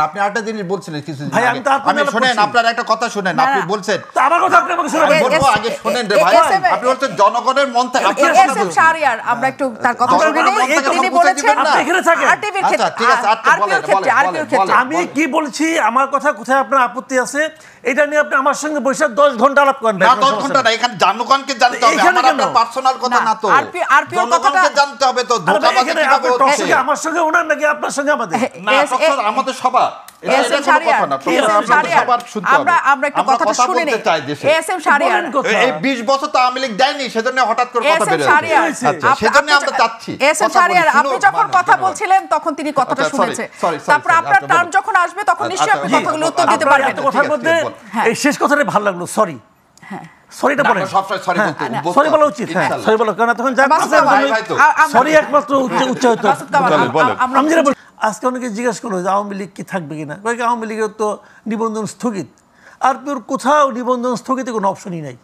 আপনি আরেকটা জিনিস বলছিলেন কিছুদিন ভাই, আগে। আমি শুনেন, আপনার একটা কথা শুনেন, আপনি বলছেন আমার কথা আপনি আমাকে শোনাবেন। বলবো আগে শুনেন রে ভাই। আপনি বলছেন জনগণের মন থেকে এসএম শাহরিয়ার, আমরা একটু তার কথা শুনে নেই। তিনি বলেছেন আপনি এখানে থাকেন। আরটিভির আচ্ছা ক্ষেত্রে, ঠিক আছে, আপনি বলেন আরপিওর ক্ষেত্রে আমি কি বলছি, আমার কথা কোথায় আপনার আপত্তি আছে, এটা নিয়ে আপনি আমার সঙ্গে বসে 10 ঘন্টা আলাপ করেন। না 10 ঘন্টা না, এখানে জনগণকে জানতে হবে, আমার আপনার পার্সোনাল কথা না তো। আরপিওর কথাটা জনগণকে জানতে হবে তো, ধোঁকাবাজি কিভাবে হচ্ছে। আমার সঙ্গে ওনার নাকি আপনার সঙ্গে আমাদের না, আমাদের সবার এসএম শাহরিয়ার, আমরা একটু কথাটা শুনে নেই। এসএম শাহরিয়ার, এই 20 বছর তো আওয়ামী লীগ দেয়নি, সেজন্য হঠাৎ করে কথা বের হয়েছে। আচ্ছা, সেজন্য আমরা চাচ্ছি এসএম শাহরিয়ার, আপনি যখন কথা বলছিলেন তখন তিনি কথাটা শুনেছে। তারপর আপনার টার্ন যখন আসবে তখন নিশ্চয়ই আপনি কথাগুলো উত্তর দিতে পারবেন। কথার মধ্যে এই শেষ কথাটা ভালো লাগলো, সরি। হ্যাঁ, সরিটা বলেন। সরি বলা উচিত। হ্যাঁ, সরি বলা, কারণ তখন যা সরি একমাত্র উচ্চ হতো। আমি যেটা বলি, আজকে অনেকে জিজ্ঞাসা করলো যে আওয়ামী লীগ কি থাকবে কিনা। কয়েক আওয়ামী লীগের তো নিবন্ধন স্থগিত, আর কোথাও নিবন্ধন স্থগিতে কোনো অপশনই নাই।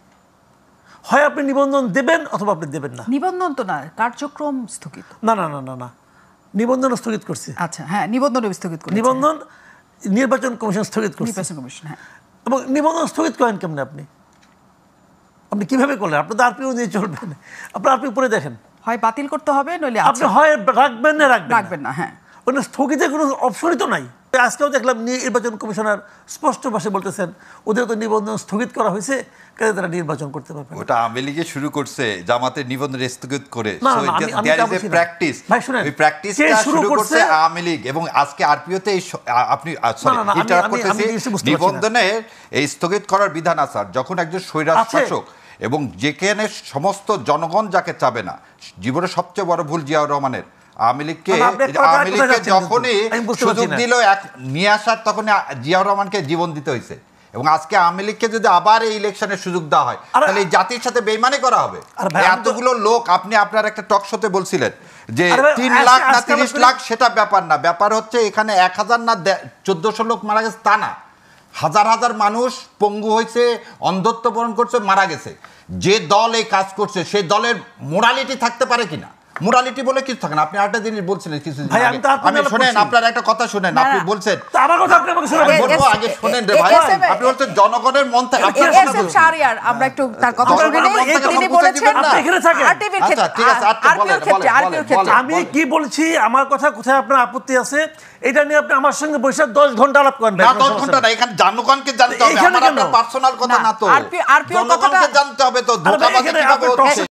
হয় আপনি নিবন্ধন দেবেন অথবা আপনি দেবেন না। নিবন্ধন তো না, কার্যক্রম স্থগিত। না না না না না, নিবন্ধন স্থগিত করছে। আচ্ছা, হ্যাঁ, নিবন্ধন স্থগিত করছে। নিবন্ধন নির্বাচন কমিশন স্থগিত করছে। নির্বাচন কমিশন, হ্যাঁ। এবং নিবন্ধন স্থগিত করেন কেমন আপনি? আপনি কিভাবে করলেন? আপনি তো আরপিও নিয়ে চলবেন, আপনি আরপি উপরে দেখেন। হয় বাতিল করতে হবে, নইলে আপনি হয় রাখবেন না রাখবেন না। হ্যাঁ, ওটা স্থগিতের কোনো অপশনই তো নাই। আজকেও দেখলাম নির্বাচন কমিশনার স্পষ্ট ভাষায় বলতেছেন ওদের তো নিবন্ধন স্থগিত করা হয়েছে, কাজে তারা নির্বাচন করতে পারবে। ওটা আওয়ামী লীগে শুরু করছে, জামাতের নিবন্ধন স্থগিত করে। শুরু করছে আওয়ামী লীগ, এবং আজকে আরপিওতে আপনি নিবন্ধনের এই স্থগিত করার বিধান আছে। যখন একজন স্বৈরাজ শাসক এবং যেখানে সমস্ত জনগণ যাকে চাবে না, জীবনের সবচেয়ে বড় ভুল জিয়াউর রহমানের, আওয়ামী লীগকে যখনই সুযোগ দিল নিয়ে আসার, তখন জিয়াউর রহমানকে জীবন দিতে হয়েছে। এবং আজকে আওয়ামী লীগকে যদি আবার এই ইলেকশনের সুযোগ দেওয়া হয়, তাহলে এই জাতির সাথে বেইমানি করা হবে। এতগুলো লোক, আপনি আপনার একটা টক শোতে বলছিলেন যে 3 লাখ না 30 লাখ সেটা ব্যাপার না, ব্যাপার হচ্ছে এখানে 1000 না 1400 লোক মারা গেছে তা না, হাজার হাজার মানুষ পঙ্গু হয়েছে, অন্ধত্ব বরণ করছে, মারা গেছে। যে দল এই কাজ করছে সেই দলের মোরালিটি থাকতে পারে কিনা? মোরালিটি বলে কিছু থাকে না। আপনি আরেকটা জিনিস বলছিলেন কিছুদিন আগে। আমি শুনেন, আপনার একটা কথা শুনেন, আপনি বলছেন আমার কথা আপনি আমাকে শোনাবেন। বলবো আগে শুনেন রে ভাই। আপনি বলছেন জনগণের মন থেকে। এসএম শাহরিয়ার, আমরা একটু তার কথা শুনে নেই। তিনি বলেছেন আপনি এখানে থাকেন। আরটিভির ক্ষেত্রে, ঠিক আছে, আরপিওর ক্ষেত্রে আমি কি বলছি, আমার কথা কোথায় আপনার আপত্তি আছে, এটা নিয়ে আপনি আমার সঙ্গে বসে 10 ঘন্টা আলাপ করেন। না 10 ঘন্টা না, এখানে জনগণকে জানতে হবে, আমার আপনার পার্সোনাল কথা না তো। আরপিওর কথাটা জানতে হবে তো, ধোঁকাবাজি কিভাবে হচ্ছে।